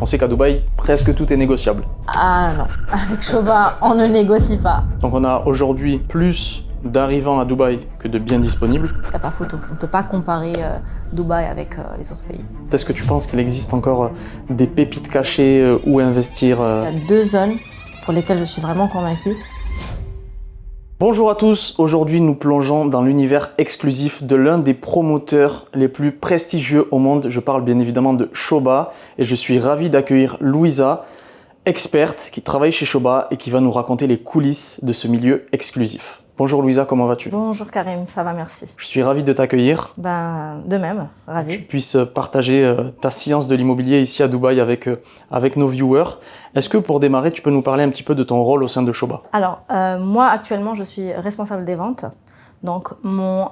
On sait qu'à Dubaï, presque tout est négociable. Ah non, avec Shoba, on ne négocie pas. Donc on a aujourd'hui plus d'arrivants à Dubaï que de biens disponibles. T'as pas photo, on ne peut pas comparer Dubaï avec les autres pays. Est-ce que tu penses qu'il existe encore des pépites cachées où investir Il y a 2 zones pour lesquelles je suis vraiment convaincue. Bonjour à tous, aujourd'hui nous plongeons dans l'univers exclusif de l'un des promoteurs les plus prestigieux au monde. Je parle bien évidemment de Shoba et je suis ravi d'accueillir Louisa, experte qui travaille chez Shoba et qui va nous raconter les coulisses de ce milieu exclusif. Bonjour Louisa, comment vas-tu? Bonjour Karim, ça va, merci. Je suis ravi de t'accueillir. De même, ravi. Que tu puisses partager ta science de l'immobilier ici à Dubaï avec nos viewers. Est-ce que pour démarrer, tu peux nous parler un petit peu de ton rôle au sein de Shoba? Alors, moi actuellement, je suis responsable des ventes. Donc, mon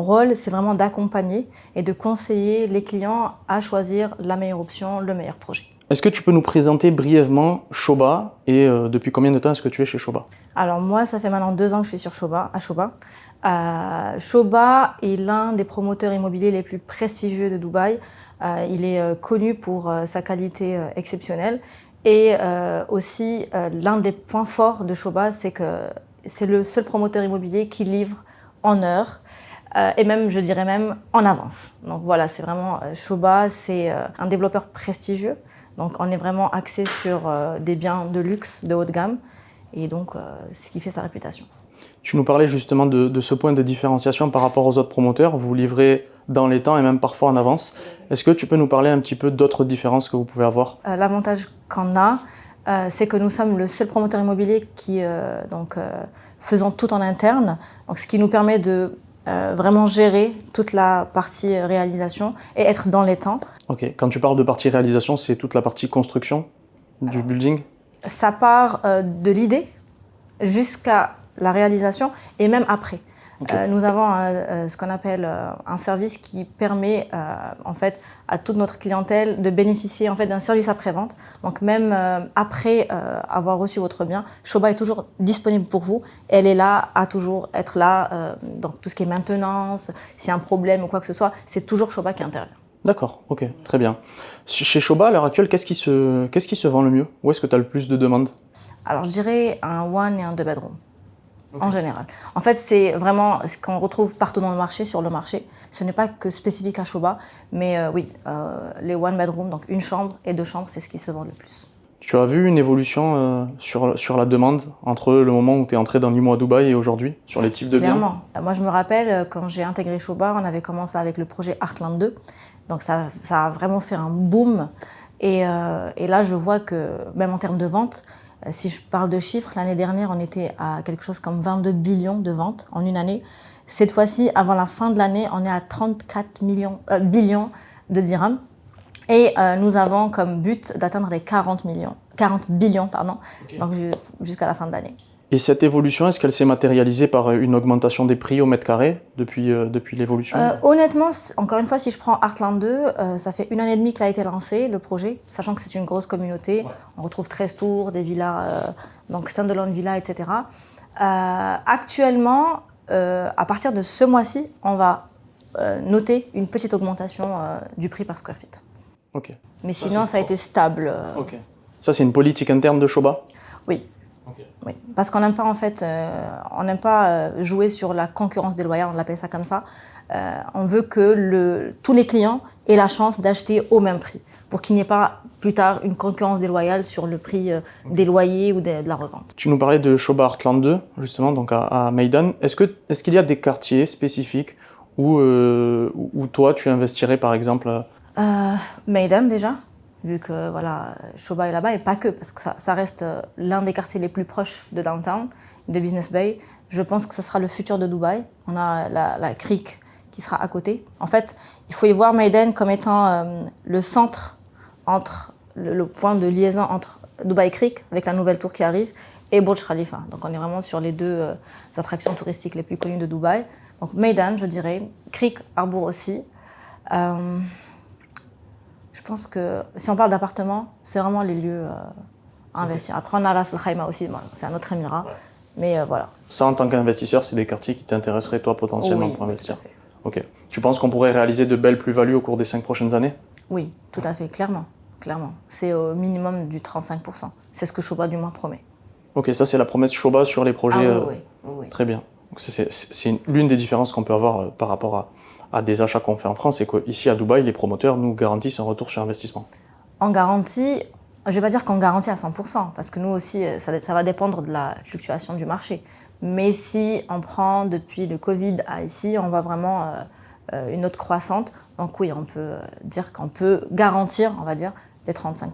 rôle, c'est vraiment d'accompagner et de conseiller les clients à choisir la meilleure option, le meilleur projet. Est-ce que tu peux nous présenter brièvement Shoba et depuis combien de temps est-ce que tu es chez Shoba? Alors moi, ça fait maintenant 2 ans que je suis sur Shoba. Shoba est l'un des promoteurs immobiliers les plus prestigieux de Dubaï. Il est connu pour sa qualité exceptionnelle et aussi l'un des points forts de Shoba, c'est que c'est le seul promoteur immobilier qui livre en heure. Et même, je dirais même, en avance. Donc voilà, c'est vraiment Shoba, c'est un développeur prestigieux. Donc on est vraiment axé sur des biens de luxe, de haut de gamme, et donc ce qui fait sa réputation. Tu nous parlais justement de ce point de différenciation par rapport aux autres promoteurs. Vous livrez dans les temps et même parfois en avance. Est-ce que tu peux nous parler un petit peu d'autres différences que vous pouvez avoir? L'avantage qu'on a, c'est que nous sommes le seul promoteur immobilier qui faisons tout en interne, donc ce qui nous permet de vraiment gérer toute la partie réalisation et être dans les temps. Ok, quand tu parles de partie réalisation, c'est toute la partie construction du building? Ça part de l'idée jusqu'à la réalisation et même après. Okay. Nous avons ce qu'on appelle un service qui permet en fait à toute notre clientèle de bénéficier en fait d'un service après-vente. Donc même après avoir reçu votre bien, Shoba est toujours disponible pour vous. Elle est là à toujours être là dans tout ce qui est maintenance, s'il y a un problème ou quoi que ce soit, c'est toujours Shoba qui intervient. D'accord, ok, très bien. Chez Shoba, à l'heure actuelle, qu'est-ce qui se vend le mieux? Où est-ce que tu as le plus de demandes? Alors je dirais un 1 et un 2 bedroom. Okay. En général. En fait, c'est vraiment ce qu'on retrouve partout dans le marché, sur le marché. Ce n'est pas que spécifique à Shoba, mais oui, les 1 bedroom, donc une chambre et 2 chambres, c'est ce qui se vend le plus. Tu as vu une évolution sur la demande entre le moment où tu es entré dans l'IMO à Dubaï et aujourd'hui, sur les types de biens? Clairement. Moi, je me rappelle, quand j'ai intégré Shoba, on avait commencé avec le projet Heartland 2. Donc, ça a vraiment fait un boom. Et là, je vois que, même en termes de vente, si je parle de chiffres, l'année dernière, on était à quelque chose comme 22 billions de ventes en une année. Cette fois-ci, avant la fin de l'année, on est à 34 billions de dirhams. Et nous avons comme but d'atteindre les 40 billions, okay. Donc jusqu'à la fin de l'année. Et cette évolution, est-ce qu'elle s'est matérialisée par une augmentation des prix au mètre carré depuis l'évolution? Honnêtement, encore une fois, si je prends Heartland 2, ça fait 1 année et demie qu'il a été lancé, le projet, sachant que c'est une grosse communauté. Ouais. On retrouve 13 tours, des villas, donc standalone villas, etc. Actuellement, à partir de ce mois-ci, on va noter une petite augmentation du prix par square feet. Okay. Mais sinon, ça a été stable. Okay. Ça, c'est une politique interne de Shoba? Oui. Okay. Oui, parce qu'on n'aime pas en fait, on n'aime pas jouer sur la concurrence déloyale, on l'appelle ça comme ça. On veut que tous les clients aient la chance d'acheter au même prix, pour qu'il n'y ait pas plus tard une concurrence déloyale sur le prix des loyers ou de la revente. Tu nous parlais de Shoba Heartland 2, justement, donc à Meydan. Est-ce qu'il y a des quartiers spécifiques où toi tu investirais par exemple? Meydan déjà. Vu que voilà, Shoba est là-bas, et pas que, parce que ça reste l'un des quartiers les plus proches de Downtown, de Business Bay. Je pense que ça sera le futur de Dubaï. On a la Creek qui sera à côté. En fait, il faut y voir Meydan comme étant le centre entre le point de liaison entre Dubaï Creek, avec la nouvelle tour qui arrive, et Burj Khalifa. Donc on est vraiment sur les 2 attractions touristiques les plus connues de Dubaï. Donc Meydan, je dirais, Creek Harbour aussi. Je pense que si on parle d'appartements, c'est vraiment les lieux à investir. Après, on a Ras Al Khaimah aussi, c'est un autre émirat. Ouais. Mais voilà. Ça, en tant qu'investisseur, c'est des quartiers qui t'intéresseraient, toi, potentiellement, pour investir? Tout à fait. Ok. Tu penses qu'on pourrait réaliser de belles plus-values au cours des 5 prochaines années? Oui, tout à fait, clairement. clairement. C'est au minimum du 35%. C'est ce que Shoba du moins promet. Ok, ça c'est la promesse Shoba sur les projets. Oui. Très bien. Donc, c'est l'une des différences qu'on peut avoir par rapport à des achats qu'on fait en France, c'est qu'ici à Dubaï, les promoteurs nous garantissent un retour sur investissement. En garantie, je ne vais pas dire qu'en garantie à 100%, parce que nous aussi, ça va dépendre de la fluctuation du marché. Mais si on prend depuis le Covid à ici, on voit vraiment une autre croissante. Donc oui, on peut dire qu'on peut garantir, on va dire, les 35%.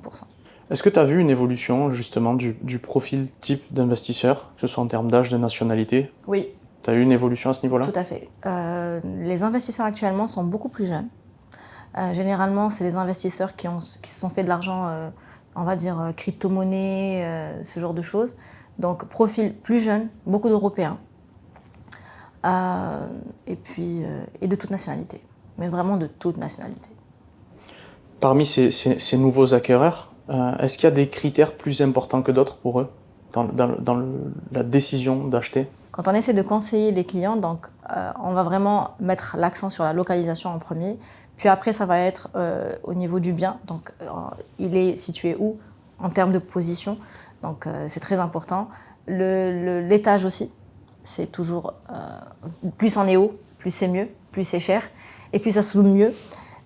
Est-ce que tu as vu une évolution justement du profil type d'investisseur, que ce soit en termes d'âge, de nationalité? Oui. Tu as eu une évolution à ce niveau-là? Tout à fait. Les investisseurs actuellement sont beaucoup plus jeunes. Généralement, c'est des investisseurs qui se sont fait de l'argent, on va dire, crypto-monnaie, ce genre de choses. Donc, profil plus jeune, beaucoup d'Européens. Et de toute nationalité. Mais vraiment de toute nationalité. Parmi ces nouveaux acquéreurs, est-ce qu'il y a des critères plus importants que d'autres pour eux dans la décision d'acheter? Quand on essaie de conseiller les clients, donc, on va vraiment mettre l'accent sur la localisation en premier. Puis après, ça va être au niveau du bien. Donc, il est situé où en termes de position. Donc, c'est très important. L'étage aussi, c'est toujours... plus on est haut, plus c'est mieux, plus c'est cher. Et puis, ça se loue mieux.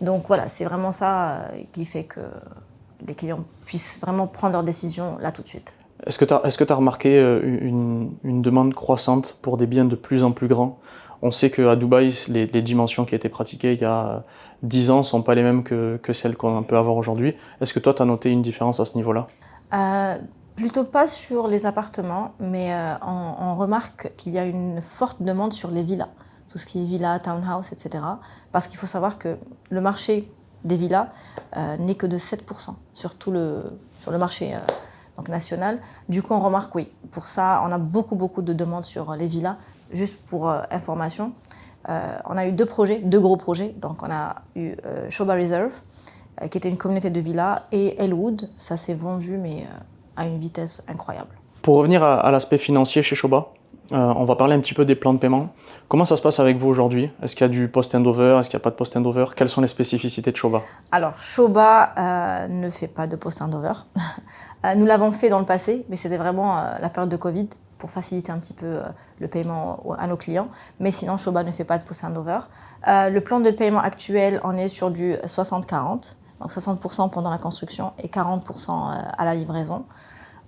Donc, voilà, c'est vraiment ça qui fait que les clients puissent vraiment prendre leurs décisions là tout de suite. Est-ce que tu as remarqué une demande croissante pour des biens de plus en plus grands? On sait qu'à Dubaï, les dimensions qui étaient pratiquées il y a 10 ans ne sont pas les mêmes que celles qu'on peut avoir aujourd'hui. Est-ce que toi, tu as noté une différence à ce niveau-là? Plutôt pas sur les appartements, mais on remarque qu'il y a une forte demande sur les villas. Tout ce qui est villas, townhouse, etc. Parce qu'il faut savoir que le marché des villas n'est que de 7% sur le marché donc national. Du coup, on remarque, oui, pour ça, on a beaucoup de demandes sur les villas. Juste pour information, on a eu deux gros projets. Donc, on a eu Shoba Reserve, qui était une communauté de villas, et Elwood. Ça s'est vendu, mais à une vitesse incroyable. Pour revenir à l'aspect financier chez Shoba, on va parler un petit peu des plans de paiement. Comment ça se passe avec vous aujourd'hui? Est-ce qu'il y a du post-handover? Est-ce qu'il n'y a pas de post-handover? Quelles sont les spécificités de Shoba? Alors, Shoba ne fait pas de post-handover. Nous l'avons fait dans le passé, mais c'était vraiment la période de Covid pour faciliter un petit peu le paiement à nos clients. Mais sinon, Shoba ne fait pas de post-handover. Le plan de paiement actuel, on est sur du 60-40, donc 60% pendant la construction et 40% à la livraison.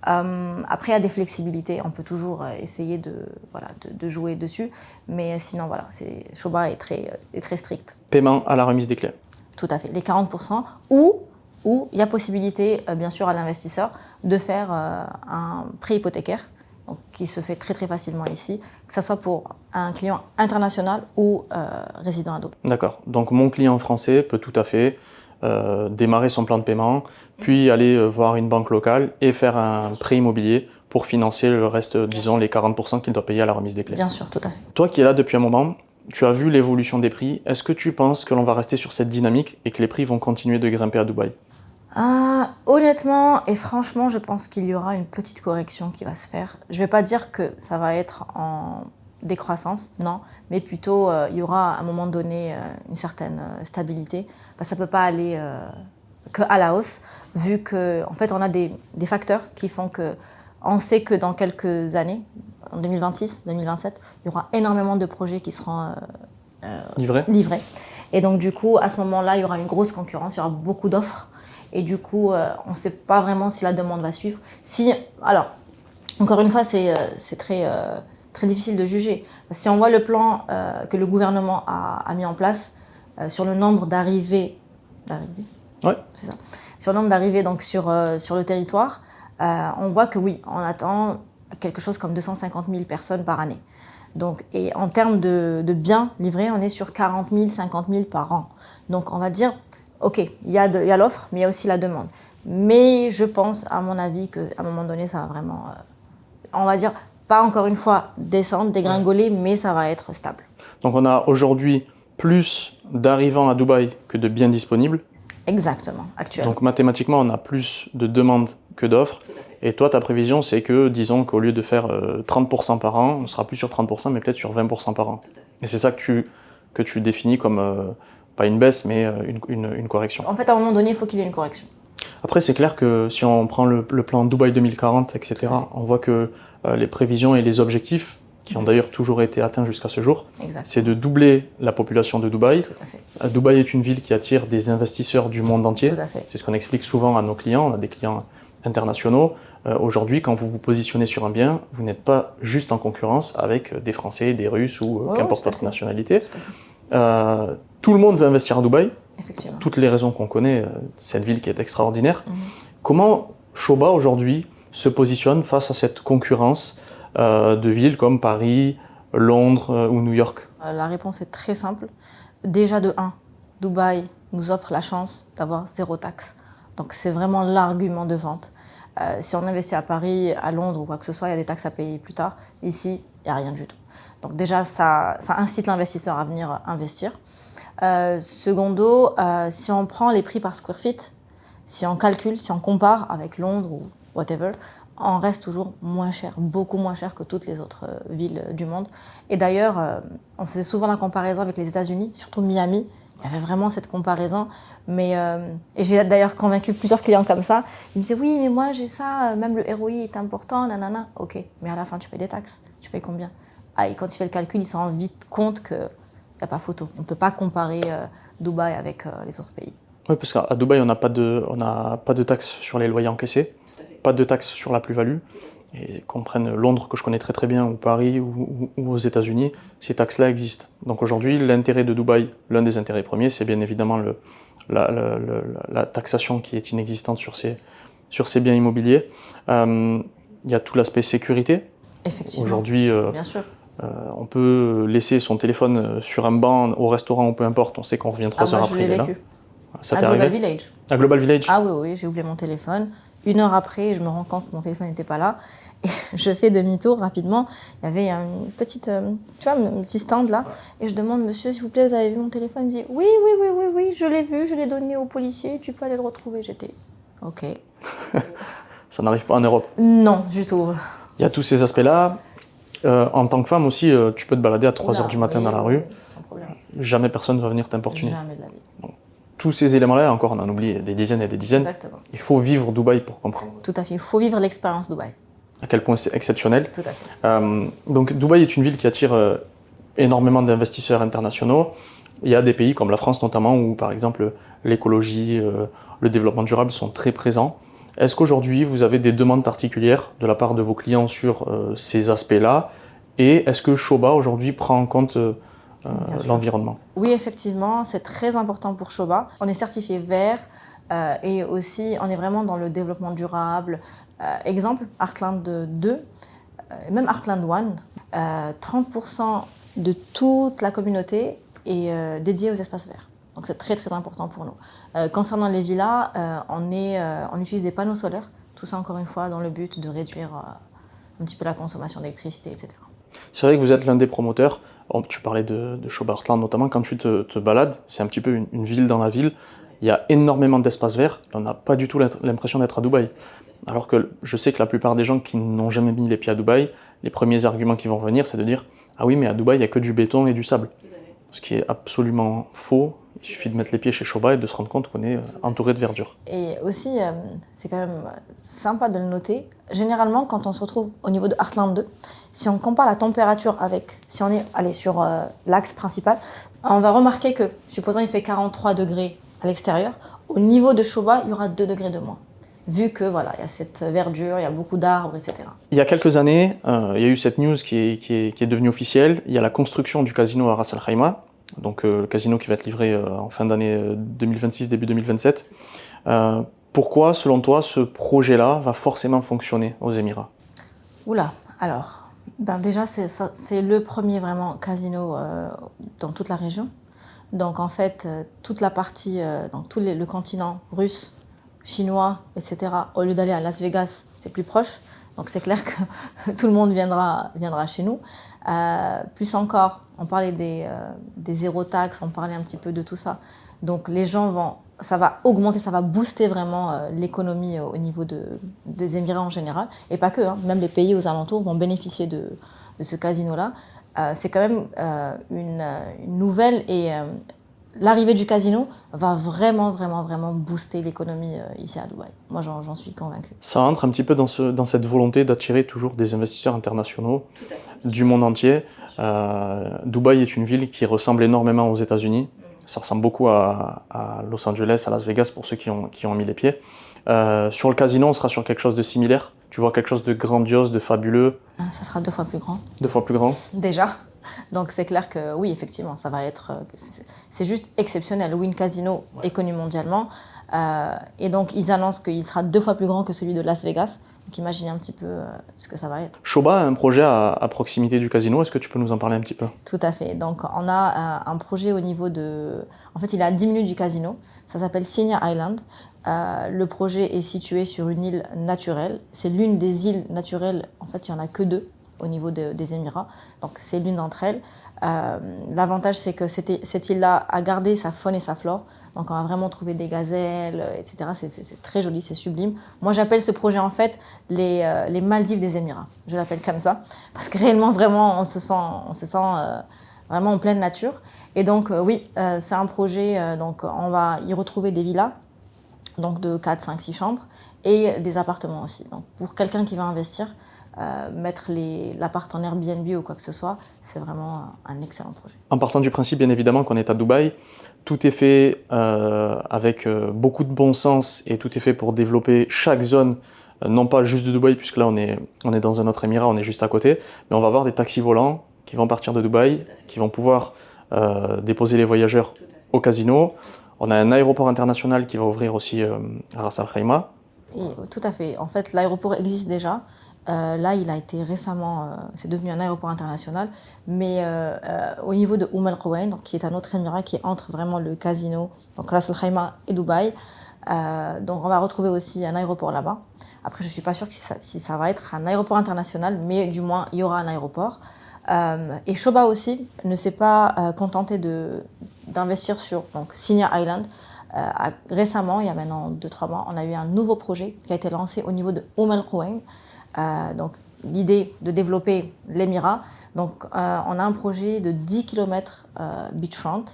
Après, il y a des flexibilités, on peut toujours essayer de jouer dessus, mais sinon, voilà, Shoba est très strict. Paiement à la remise des clés. Tout à fait, les 40%, ou il y a possibilité, bien sûr, à l'investisseur de faire un prêt hypothécaire, donc, qui se fait très facilement ici, que ce soit pour un client international ou résident à Dubaï. D'accord, donc mon client français peut tout à fait démarrer son plan de paiement, puis aller voir une banque locale et faire un prêt immobilier pour financer le reste, disons les 40% qu'il doit payer à la remise des clés. Bien sûr, tout à fait. Toi qui es là depuis un moment, tu as vu l'évolution des prix. Est-ce que tu penses que l'on va rester sur cette dynamique et que les prix vont continuer de grimper à Dubaï? Honnêtement et franchement, je pense qu'il y aura une petite correction qui va se faire. Je ne vais pas dire que ça va être en décroissance, non, mais plutôt il y aura à un moment donné une certaine stabilité. Ça ne peut pas aller qu'à la hausse, vu qu'en fait on a des facteurs qui font que on sait que dans quelques années, en 2026, 2027, il y aura énormément de projets qui seront livrés. Et donc du coup, à ce moment-là, il y aura une grosse concurrence, il y aura beaucoup d'offres. Et du coup, on ne sait pas vraiment si la demande va suivre. Alors, encore une fois, c'est très difficile de juger. Si on voit le plan que le gouvernement a mis en place sur le nombre d'arrivées, ouais. C'est ça. Sur le nombre d'arrivées donc sur le territoire, on voit que oui, on attend quelque chose comme 250 000 personnes par année. Donc, et en termes de biens livrés, on est sur 40 000, 50 000 par an. Donc on va dire, ok, il y a l'offre, mais il y a aussi la demande. Mais je pense, à mon avis, qu'à un moment donné, ça va vraiment, on va dire, pas encore une fois descendre, dégringoler, mais ça va être stable. Donc on a aujourd'hui plus d'arrivants à Dubaï que de biens disponibles. Exactement, actuellement. Donc mathématiquement, on a plus de demandes que d'offres. Et toi, ta prévision, c'est que, disons qu'au lieu de faire 30% par an, on sera plus sur 30%, mais peut-être sur 20% par an. Et c'est ça que tu définis comme, pas une baisse, mais une correction. En fait, à un moment donné, il faut qu'il y ait une correction. Après, c'est clair que si on prend le plan Dubaï 2040, etc., on voit que les prévisions et les objectifs, qui ont d'ailleurs toujours été atteints jusqu'à ce jour, c'est de doubler la population de Dubaï. Tout à fait. Dubaï est une ville qui attire des investisseurs du monde entier. Tout à fait. C'est ce qu'on explique souvent à nos clients. On a des clients internationaux. Aujourd'hui, quand vous vous positionnez sur un bien, vous n'êtes pas juste en concurrence avec des Français, des Russes ou qu'importe autre nationalité. Tout le monde veut investir à Dubaï. Effectivement. Toutes les raisons qu'on connaît, cette ville qui est extraordinaire. Comment Shoba aujourd'hui se positionne face à cette concurrence de villes comme Paris, Londres ou New York? La réponse est très simple. Déjà de 1, Dubaï nous offre la chance d'avoir 0 taxe. Donc c'est vraiment l'argument de vente. Si on investit à Paris, à Londres ou quoi que ce soit, il y a des taxes à payer plus tard. Ici, il n'y a rien du tout. Donc déjà, ça incite l'investisseur à venir investir. Secondo, si on prend les prix par square feet, si on calcule, si on compare avec Londres ou whatever, on reste toujours moins cher, beaucoup moins cher que toutes les autres villes du monde. Et d'ailleurs, on faisait souvent la comparaison avec les États-Unis, surtout Miami. Il y avait vraiment cette comparaison. Et j'ai d'ailleurs convaincu plusieurs clients comme ça. Ils me disaient, oui, mais moi j'ai ça, même le ROI est important, nanana. Ok, mais à la fin, tu payes des taxes. Tu payes combien? Et quand il fait le calcul, il se rend vite compte qu'il n'y a pas photo. On ne peut pas comparer Dubaï avec les autres pays. Oui, parce qu'à Dubaï, on n'a pas de taxes sur les loyers encaissés, pas de taxes sur la plus-value. Et qu'on prenne Londres, que je connais très très bien, ou Paris, ou aux États-Unis, ces taxes-là existent. Donc aujourd'hui, l'intérêt de Dubaï, l'un des intérêts premiers, c'est bien évidemment la taxation qui est inexistante sur ces biens immobiliers. Il y a tout l'aspect sécurité. Effectivement. Aujourd'hui, bien sûr. On peut laisser son téléphone sur un banc au restaurant ou peu importe, on sait qu'on revient 3 heures après. Je l'ai vécu. Ça à t'est Global arrivé? Village. À Global Village? Ah oui, j'ai oublié mon téléphone. 1 heure après, je me rends compte que mon téléphone n'était pas là. Et je fais demi-tour rapidement. Il y avait une petite, un petit stand là. Et je demande, monsieur, s'il vous plaît, vous avez vu mon téléphone? Il me dit, oui, je l'ai vu, je l'ai donné au policier, tu peux aller le retrouver. J'étais, ok. Ça n'arrive pas en Europe? Non, du tout. Il y a tous ces aspects-là. En tant que femme aussi, tu peux te balader à 3 heures du matin dans la rue. Sans problème. Jamais personne ne va venir t'importuner. Jamais de la vie. Donc, tous ces éléments-là, encore on en oublie des dizaines et des dizaines. Exactement. Il faut vivre Dubaï pour comprendre. Tout à fait. Il faut vivre l'expérience Dubaï. À quel point c'est exceptionnel. Tout à fait. Donc Dubaï est une ville qui attire énormément d'investisseurs internationaux. Il y a des pays comme la France notamment où par exemple l'écologie, le développement durable sont très présents. Est-ce qu'aujourd'hui vous avez des demandes particulières de la part de vos clients sur ces aspects-là? Et est-ce que Shoba aujourd'hui prend en compte l'environnement? Oui, effectivement, c'est très important pour Shoba. On est certifié vert et aussi on est vraiment dans le développement durable. Exemple, Heartland 2, même Heartland 1, 30% de toute la communauté est dédiée aux espaces verts. Donc c'est très très important pour nous. Concernant les villas, on utilise des panneaux solaires, tout ça encore une fois dans le but de réduire un petit peu la consommation d'électricité, etc. C'est vrai que vous êtes l'un des promoteurs. Tu parlais de Shoba Heartland notamment. Quand tu te balades, c'est un petit peu une ville dans la ville. Il y a énormément d'espaces verts. On n'a pas du tout l'impression d'être à Dubaï. Alors que je sais que la plupart des gens qui n'ont jamais mis les pieds à Dubaï, les premiers arguments qui vont venir, c'est de dire « Ah oui, mais à Dubaï, il n'y a que du béton et du sable. » Ce qui est absolument faux. Il suffit de mettre les pieds chez Shoba et de se rendre compte qu'on est entouré de verdure. Et aussi, c'est quand même sympa de le noter. Généralement, quand on se retrouve au niveau de Heartland 2, si on compare la température avec, si on est allé sur l'axe principal, on va remarquer que, supposons il fait 43 degrés à l'extérieur, au niveau de Shoba, il y aura 2 degrés de moins. Vu que voilà, il y a cette verdure, il y a beaucoup d'arbres, etc. Il y a quelques années, il y a eu cette news qui est devenue officielle. Il y a la construction du casino à Ras Al Khaimah, donc le casino qui va être livré en fin d'année 2026, début 2027. Pourquoi, selon toi, ce projet-là va forcément fonctionner aux Émirats? Oula, alors, déjà c'est le premier vraiment casino dans toute la région. Donc en fait, toute la partie, donc le continent russe, chinois, etc., au lieu d'aller à Las Vegas, c'est plus proche. Donc c'est clair que tout le monde viendra chez nous. Plus encore, on parlait des zéro taxes, on parlait un petit peu de tout ça. Donc les gens ça va augmenter, ça va booster vraiment l'économie au niveau des Émirats en général. Et pas que, même les pays aux alentours vont bénéficier de ce casino-là. C'est quand même une nouvelle et l'arrivée du casino va vraiment booster l'économie ici à Dubaï. Moi, j'en suis convaincue. Ça entre un petit peu dans cette volonté d'attirer toujours des investisseurs internationaux du monde entier. Dubaï est une ville qui ressemble énormément aux États-Unis. Ça ressemble beaucoup à Los Angeles, à Las Vegas, pour ceux qui ont mis les pieds. Sur le casino, on sera sur quelque chose de similaire. Tu vois quelque chose de grandiose, de fabuleux. Ça sera 2 fois plus grand. 2 fois plus grand. Déjà. Donc c'est clair que oui, effectivement, ça va être... C'est juste exceptionnel. Wynn Casino est connu mondialement. Et donc ils annoncent qu'il sera 2 fois plus grand que celui de Las Vegas. Donc imaginez un petit peu ce que ça va être. Shoba a un projet à proximité du casino. Est-ce que tu peux nous en parler un petit peu? Tout à fait. Donc on a un projet au niveau de... En fait, il est à 10 minutes du casino. Ça s'appelle Signia Island. Le projet est situé sur une île naturelle. C'est l'une des îles naturelles. En fait, il n'y en a que 2 au niveau des Émirats. Donc c'est l'une d'entre elles. L'avantage, c'est que cette île-là a gardé sa faune et sa flore. Donc on va vraiment trouver des gazelles, etc. C'est très joli, c'est sublime. Moi, j'appelle ce projet en fait les Maldives des Émirats. Je l'appelle comme ça. Parce que réellement, vraiment, on se sent vraiment en pleine nature. Et donc oui, c'est un projet, donc on va y retrouver des villas, donc de 4, 5, 6 chambres, et des appartements aussi. Donc pour quelqu'un qui va investir, mettre l'appart en Airbnb ou quoi que ce soit, c'est vraiment un excellent projet. En partant du principe, bien évidemment, qu'on est à Dubaï, tout est fait avec beaucoup de bon sens et tout est fait pour développer chaque zone, non pas juste de Dubaï, puisque là on est dans un autre émirat, on est juste à côté, mais on va avoir des taxis volants qui vont partir de Dubaï, qui vont pouvoir déposer les voyageurs au casino. On a un aéroport international qui va ouvrir aussi à Ras Al Khaimah. Tout à fait. En fait, l'aéroport existe déjà. Là, il a été récemment, c'est devenu un aéroport international, mais au niveau de Al Quwain, qui est un autre émirat qui est entre vraiment le casino, donc Ras Al Khaimah et Dubaï. Donc on va retrouver aussi un aéroport là-bas. Après, je ne suis pas sûre si ça va être un aéroport international, mais du moins, il y aura un aéroport. Et Shoba aussi ne s'est pas contenté d'investir sur donc, Signia Island. Récemment, il y a maintenant 2-3 mois, on a eu un nouveau projet qui a été lancé au niveau de Al Quwain. Donc l'idée de développer l'émirat. Donc on a un projet de 10 km beachfront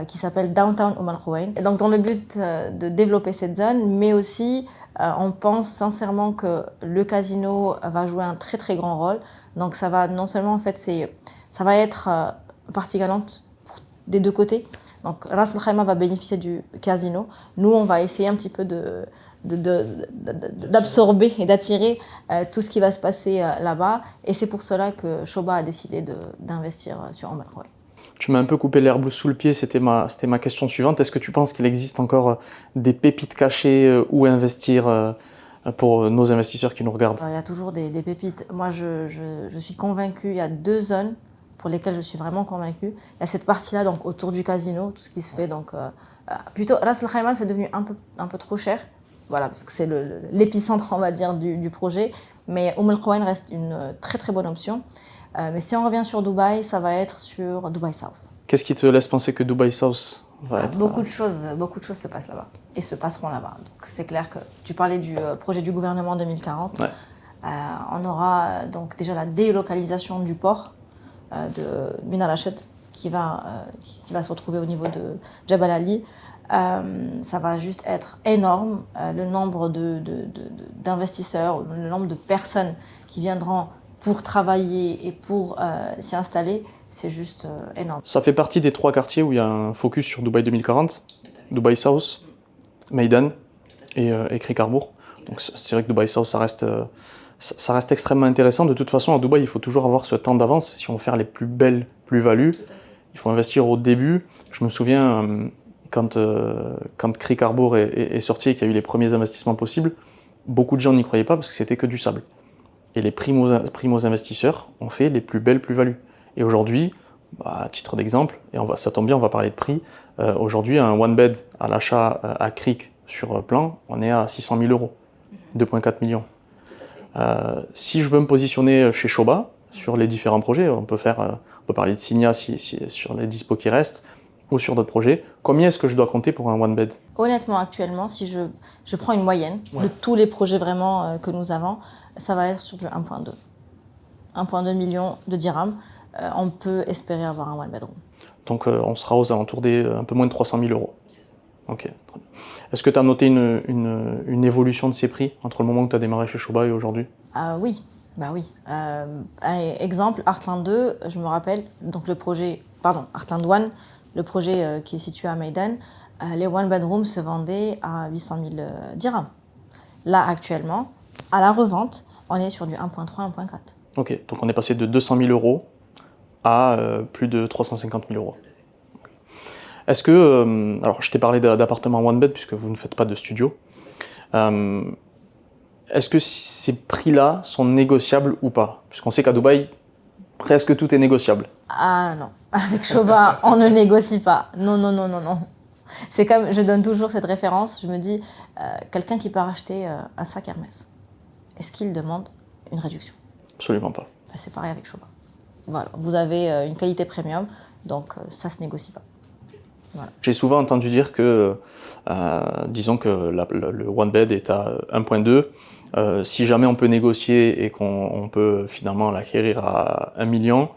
qui s'appelle Downtown Al Quwain. Et donc dans le but de développer cette zone, mais aussi on pense sincèrement que le casino va jouer un très très grand rôle. Donc ça va non seulement en fait ça va être partie gagnante des 2 côtés. Donc Ras Al Khaimah va bénéficier du casino. Nous on va essayer un petit peu d'absorber et d'attirer tout ce qui va se passer là-bas. Et c'est pour cela que Shoba a décidé d'investir sur Al Quwain. Tu m'as un peu coupé l'herbe sous le pied, c'était ma question suivante. Est-ce que tu penses qu'il existe encore des pépites cachées où investir pour nos investisseurs qui nous regardent? Il y a toujours des pépites. Moi, je suis convaincue, il y a 2 zones pour lesquelles je suis vraiment convaincue. Il y a cette partie-là, donc autour du casino, tout ce qui se fait. Donc, plutôt, Ras Al Khaimah, c'est devenu un peu trop cher. Voilà, c'est l'épicentre, on va dire, du projet. Mais Al Quwain reste une très très bonne option. Mais si on revient sur Dubaï, ça va être sur Dubaï South. Qu'est-ce qui te laisse penser que Dubaï South va être... Beaucoup de choses se passent là-bas et se passeront là-bas. Donc c'est clair que tu parlais du projet du gouvernement 2040. Ouais. On aura donc déjà la délocalisation du port de Bin Al Rashid qui va se retrouver au niveau de Jebel Ali. Ça va juste être énorme. Le nombre d'investisseurs, le nombre de personnes qui viendront pour travailler et pour s'y installer, c'est juste énorme. Ça fait partie des 3 quartiers où il y a un focus sur Dubaï 2040, Dubaï South, Meydan et Creek Harbour. Donc c'est vrai que Dubaï South, ça reste extrêmement intéressant. De toute façon, à Dubaï, il faut toujours avoir ce temps d'avance. Si on veut faire les plus belles plus-values, il faut investir au début. Je me souviens, quand Creek Harbour est sorti et qu'il y a eu les premiers investissements possibles, beaucoup de gens n'y croyaient pas parce que c'était que du sable. Et les primos investisseurs ont fait les plus belles plus-values. Et aujourd'hui, à titre d'exemple, et ça tombe bien, on va parler de prix, aujourd'hui un one bed à l'achat à Creek sur plan, on est à 600 000 €, 2,4 millions. Si je veux me positionner chez Shoba, sur les différents projets, on peut parler de Signia sur les dispos qui restent, ou sur d'autres projets, combien est-ce que je dois compter pour un one bed? Honnêtement, actuellement, si je prends une moyenne de tous les projets vraiment que nous avons, ça va être sur du 1,2 million de dirhams. On peut espérer avoir un one bedroom. Donc on sera aux alentours des un peu moins de 300 000 euros. Ok, très bien. Est-ce que tu as noté une évolution de ces prix entre le moment où tu as démarré chez Shoba et aujourd'hui? Oui, bah oui. Exemple, Heartland 2, je me rappelle, donc Heartland 1, le projet qui est situé à Meydan, les one bedroom se vendaient à 800 000 dirhams. Là, actuellement, à la revente, on est sur du 1.3, 1.4. Ok, donc on est passé de 200 000 euros à plus de 350 000 euros. Est-ce que, alors je t'ai parlé d'appartement one bed puisque vous ne faites pas de studio. Est-ce que ces prix-là sont négociables ou pas? Puisqu'on sait qu'à Dubaï, presque tout est négociable. Ah non, avec Shoba, on ne négocie pas. Non, non, non, non, non. C'est comme, je donne toujours cette référence, je me dis, quelqu'un qui part acheter un sac Hermès, est-ce qu'il demande une réduction? Absolument pas. C'est pareil avec Shoba. Voilà, vous avez une qualité premium, donc ça se négocie pas. Voilà. J'ai souvent entendu dire que, disons que le one bed est à 1.2, si jamais on peut négocier et qu'on peut finalement l'acquérir à 1 million,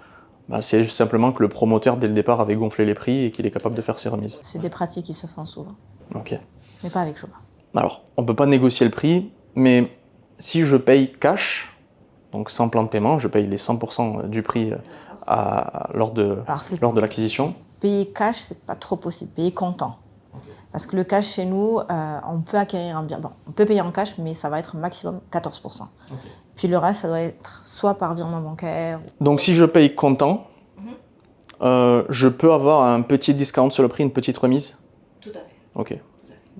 bah c'est simplement que le promoteur dès le départ avait gonflé les prix et qu'il est capable de faire ses remises. C'est des pratiques qui se font souvent. Ok. Mais pas avec Shoba. Alors, on ne peut pas négocier le prix, mais si je paye cash, donc sans plan de paiement, je paye les 100% du prix lors de l'acquisition. Payer cash, c'est pas trop possible. Payer comptant. Parce que le cash chez nous, on peut acquérir un bien. Bon, on peut payer en cash, mais ça va être maximum 14%. Puis le reste, ça doit être soit par virement bancaire. Donc si je paye comptant, je peux avoir un petit discount sur le prix, une petite remise? Tout à fait. Ok.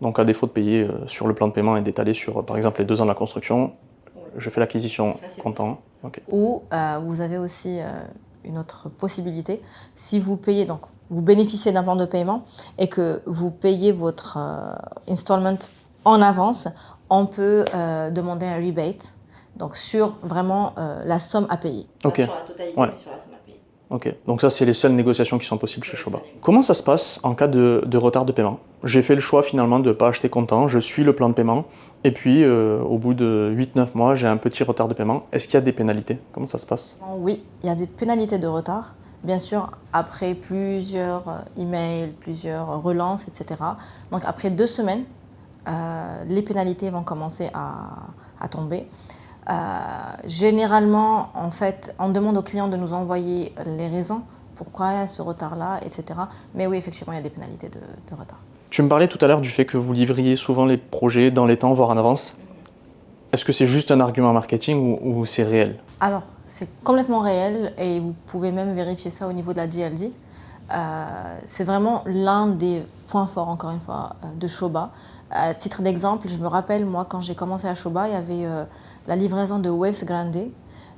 Donc à défaut de payer sur le plan de paiement et d'étaler sur, par exemple, les 2 ans de la construction, je fais l'acquisition comptant. Okay. Ou vous avez aussi une autre possibilité. Si vous payez, donc vous bénéficiez d'un plan de paiement et que vous payez votre installment en avance, on peut demander un rebate, donc sur vraiment la somme à payer. Ok. Pas sur la totalité, mais sur la somme à payer. Ok, donc ça c'est les seules négociations qui sont possibles chez Shoba. Comment ça se passe en cas de retard de paiement? J'ai fait le choix finalement de ne pas acheter comptant, je suis le plan de paiement, et puis au bout de 8-9 mois, j'ai un petit retard de paiement. Est-ce qu'il y a des pénalités? Comment ça se passe? Oui, il y a des pénalités de retard. Bien sûr, après plusieurs emails, plusieurs relances, etc. Donc après 2 semaines, les pénalités vont commencer à tomber. Généralement, en fait, on demande aux clients de nous envoyer les raisons, pourquoi il y a ce retard-là, etc. Mais oui, effectivement, il y a des pénalités de retard. Tu me parlais tout à l'heure du fait que vous livriez souvent les projets dans les temps, voire en avance. Est-ce que c'est juste un argument marketing ou c'est réel? Alors, c'est complètement réel et vous pouvez même vérifier ça au niveau de la GLD. C'est vraiment l'un des points forts, encore une fois, de Shoba. À titre d'exemple, je me rappelle, moi, quand j'ai commencé à Shoba, il y avait la livraison de Waves Grande.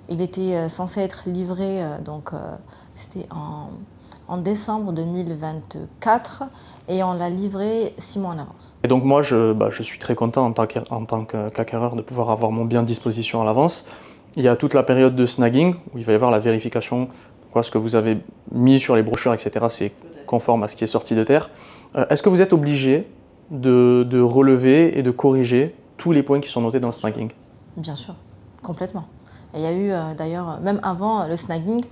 Il était censé être livré, c'était en décembre 2024 et on l'a livré 6 mois en avance. Et donc moi, je suis très content en tant qu'acquéreur de pouvoir avoir mon bien à disposition à l'avance. Il y a toute la période de snagging où il va y avoir la vérification, ce que vous avez mis sur les brochures, etc. C'est conforme à ce qui est sorti de terre. Est-ce que vous êtes obligé de relever et de corriger tous les points qui sont notés dans le snagging? Bien sûr, complètement. Et il y a eu d'ailleurs, même avant le snagging,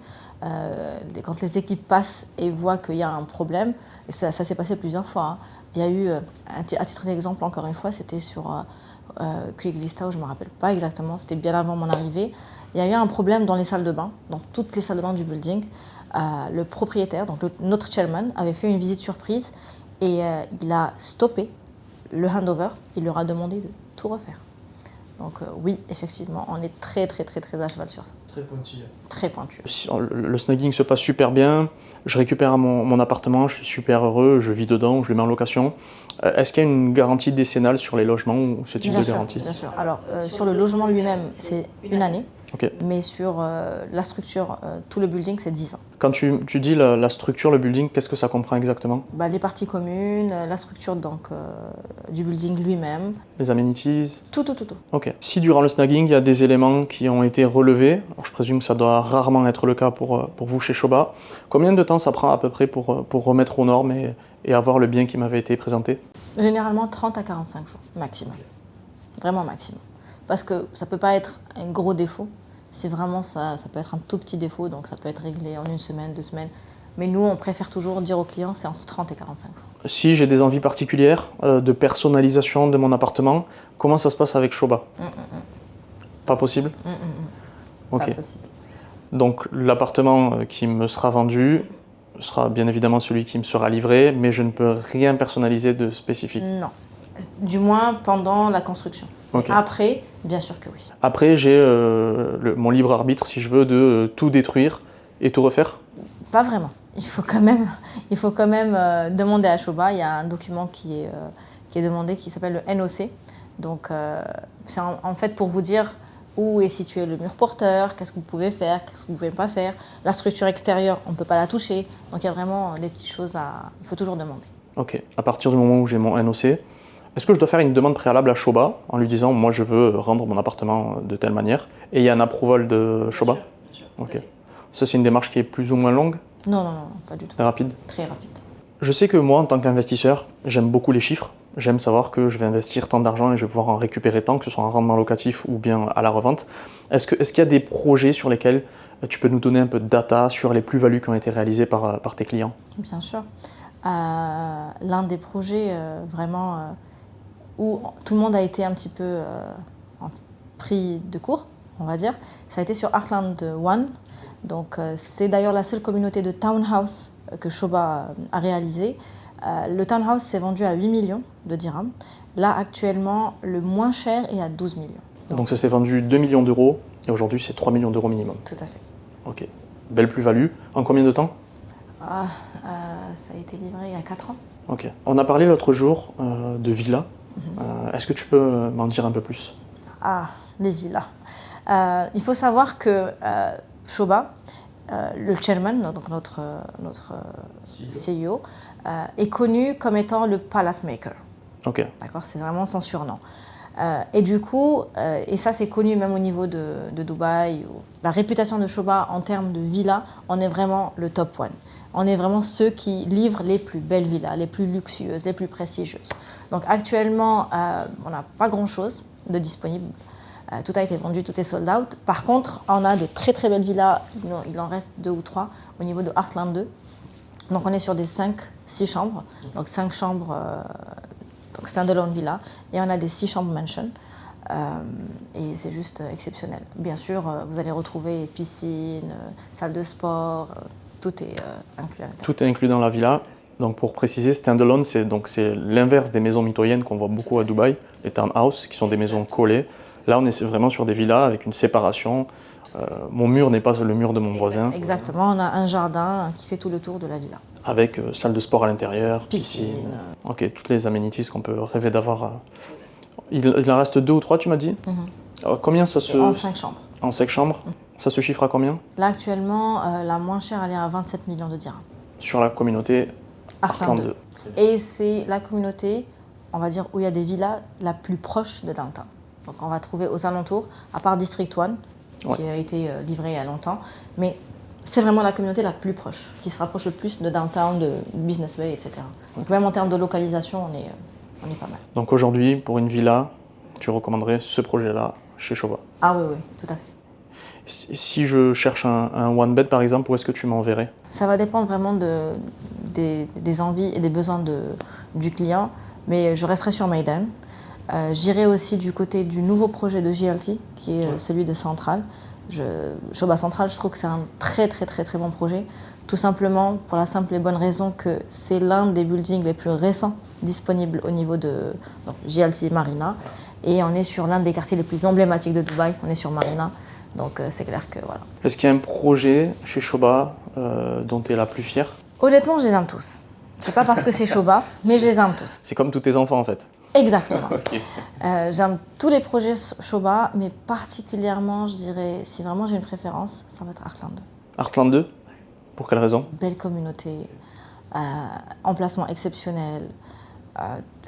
quand les équipes passent et voient qu'il y a un problème, et ça s'est passé plusieurs fois, hein. Il y a eu, à titre d'exemple, encore une fois, c'était sur Quick Vista, où je ne me rappelle pas exactement, c'était bien avant mon arrivée. Il y a eu un problème dans les salles de bain, dans toutes les salles de bain du building. Le propriétaire, donc notre chairman, avait fait une visite surprise et il a stoppé le handover, il leur a demandé de tout refaire. Donc oui, effectivement, on est très très très très à cheval sur ça. Très pointu. Très pointu. Le snagging se passe super bien, je récupère mon appartement, je suis super heureux, je vis dedans, je le mets en location. Est-ce qu'il y a une garantie décennale sur les logements ou ce type de garantie? Bien sûr. Alors sur le logement lui-même, c'est 1 année. Okay. Mais sur la structure, tout le building, c'est 10 ans. Quand tu dis la structure, le building, qu'est-ce que ça comprend exactement? Les parties communes, la structure du building lui-même. Les amenities? Tout. Ok. Si durant le snagging, il y a des éléments qui ont été relevés, alors je présume que ça doit rarement être le cas pour vous chez Shoba, combien de temps ça prend à peu près pour remettre aux normes et avoir le bien qui m'avait été présenté? Généralement 30 à 45 jours, maximum. Vraiment maximum. Parce que ça ne peut pas être un gros défaut. Si vraiment ça peut être un tout petit défaut, donc ça peut être réglé en 1 semaine, 2 semaines. Mais nous, on préfère toujours dire aux clients, c'est entre 30 et 45 jours. Si j'ai des envies particulières de personnalisation de mon appartement, comment ça se passe avec Shoba? Pas possible? Ok. Pas possible. Donc l'appartement qui me sera vendu sera bien évidemment celui qui me sera livré, mais je ne peux rien personnaliser de spécifique. Non. Du moins pendant la construction. Ok. Après, bien sûr que oui. Après, j'ai mon libre arbitre, si je veux, de tout détruire et tout refaire. Pas vraiment. Il faut quand même demander à Shoba. Il y a un document qui est demandé qui s'appelle le NOC. Donc, c'est en fait pour vous dire où est situé le mur porteur, qu'est-ce que vous pouvez faire, qu'est-ce que vous ne pouvez pas faire. La structure extérieure, on ne peut pas la toucher. Donc, il y a vraiment des petites choses il faut toujours demander. Ok. À partir du moment où j'ai mon NOC, est-ce que je dois faire une demande préalable à Shoba en lui disant, moi, je veux rendre mon appartement de telle manière, et il y a un approval de Shoba? Bien sûr. Ok. Ça, c'est une démarche qui est plus ou moins longue, Non, pas du tout. très rapide. Très rapide. Je sais que moi, en tant qu'investisseur, j'aime beaucoup les chiffres. J'aime savoir que je vais investir tant d'argent et je vais pouvoir en récupérer tant, que ce soit en rendement locatif ou bien à la revente. Est-ce qu'il y a des projets sur lesquels tu peux nous donner un peu de data sur les plus-values qui ont été réalisées par tes clients? Bien sûr. L'un des projets vraiment où tout le monde a été un petit peu pris de court, on va dire, ça a été sur Heartland One. Donc, c'est d'ailleurs la seule communauté de townhouse que Shoba a réalisée. Le townhouse s'est vendu à 8 millions de dirhams. Là, actuellement, le moins cher est à 12 millions. Donc ça s'est vendu 2 millions d'euros et aujourd'hui c'est 3 millions d'euros minimum. Tout à fait. Ok. Belle plus-value. En combien de temps? Ça a été livré il y a 4 ans. Ok. On a parlé l'autre jour de villas. Est-ce que tu peux m'en dire un peu plus? Les villas. Il faut savoir que Shoba, le chairman, donc notre CEO, est connu comme étant le palace maker. Ok. D'accord, c'est vraiment son surnom. Et du coup, et ça c'est connu même au niveau de Dubaï, la réputation de Shoba en termes de villas, on est vraiment le top one. On est vraiment ceux qui livrent les plus belles villas, les plus luxueuses, les plus prestigieuses. Donc actuellement, on n'a pas grand-chose de disponible. Tout a été vendu, tout est sold out. Par contre, on a de très très belles villas, il en reste 2 ou 3 au niveau de Heartland 2. Donc on est sur des 5-6 chambres, donc 5 chambres donc standalone villa, et on a des 6 chambres mansion. Et c'est juste exceptionnel. Bien sûr, vous allez retrouver piscine, salle de sport, tout est inclus à l'intérieur. Tout est inclus dans la villa. Donc pour préciser, standalone, c'est l'inverse des maisons mitoyennes qu'on voit beaucoup à Dubaï, les townhouses, qui sont des maisons collées. Là, on est vraiment sur des villas avec une séparation. Mon mur n'est pas le mur de mon voisin. Exactement, on a un jardin qui fait tout le tour de la villa. Avec salle de sport à l'intérieur, Piscine. Ok, toutes les aménities qu'on peut rêver d'avoir. Il en reste 2 ou 3, tu m'as dit? Alors, combien ça se... En 5 chambres. En 5 chambres. Ça se chiffre à combien? Là, actuellement, la moins chère, elle est à 27 millions de dirhams. Sur la communauté Heartland 2. 2. Et c'est la communauté, on va dire, où il y a des villas la plus proche de downtown. Donc on va trouver aux alentours, à part District 1, qui a été livré il y a longtemps, mais c'est vraiment la communauté la plus proche, qui se rapproche le plus de downtown, de Business Bay, etc. Donc même en termes de localisation, on est pas mal. Donc aujourd'hui, pour une villa, tu recommanderais ce projet-là chez Shoba? Ah oui, tout à fait. Si je cherche un one bed par exemple, où est-ce que tu m'enverrais? Ça va dépendre vraiment des envies et des besoins du client, mais je resterai sur Meydan. J'irai aussi du côté du nouveau projet de JLT, qui est celui de Central. Shoba Central, je trouve que c'est un très très très très bon projet, tout simplement pour la simple et bonne raison que c'est l'un des buildings les plus récents disponibles au niveau de JLT Marina, et on est sur l'un des quartiers les plus emblématiques de Dubaï, on est sur Marina, donc c'est clair que voilà. Est-ce qu'il y a un projet chez Shoba dont tu es la plus fière? Honnêtement, je les aime tous. C'est pas parce que c'est Shoba, mais je les aime tous. C'est comme tous tes enfants en fait. Exactement. Ok. J'aime tous les projets Shoba, mais particulièrement, je dirais, si vraiment j'ai une préférence, ça va être Heartland 2. Heartland 2? Pour quelle raison? Belle communauté, emplacement exceptionnel,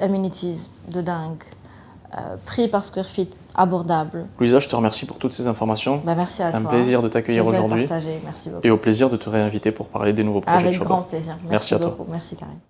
amenities de dingue, prix par square feet abordable. Louisa, je te remercie pour toutes ces informations. Merci à toi. C'est un plaisir de t'accueillir Plaisir aujourd'hui. partagé. Merci beaucoup. Et au plaisir de te réinviter pour parler des nouveaux projets de Avec Shoba. grand plaisir. Merci à toi. beaucoup. Merci Karim.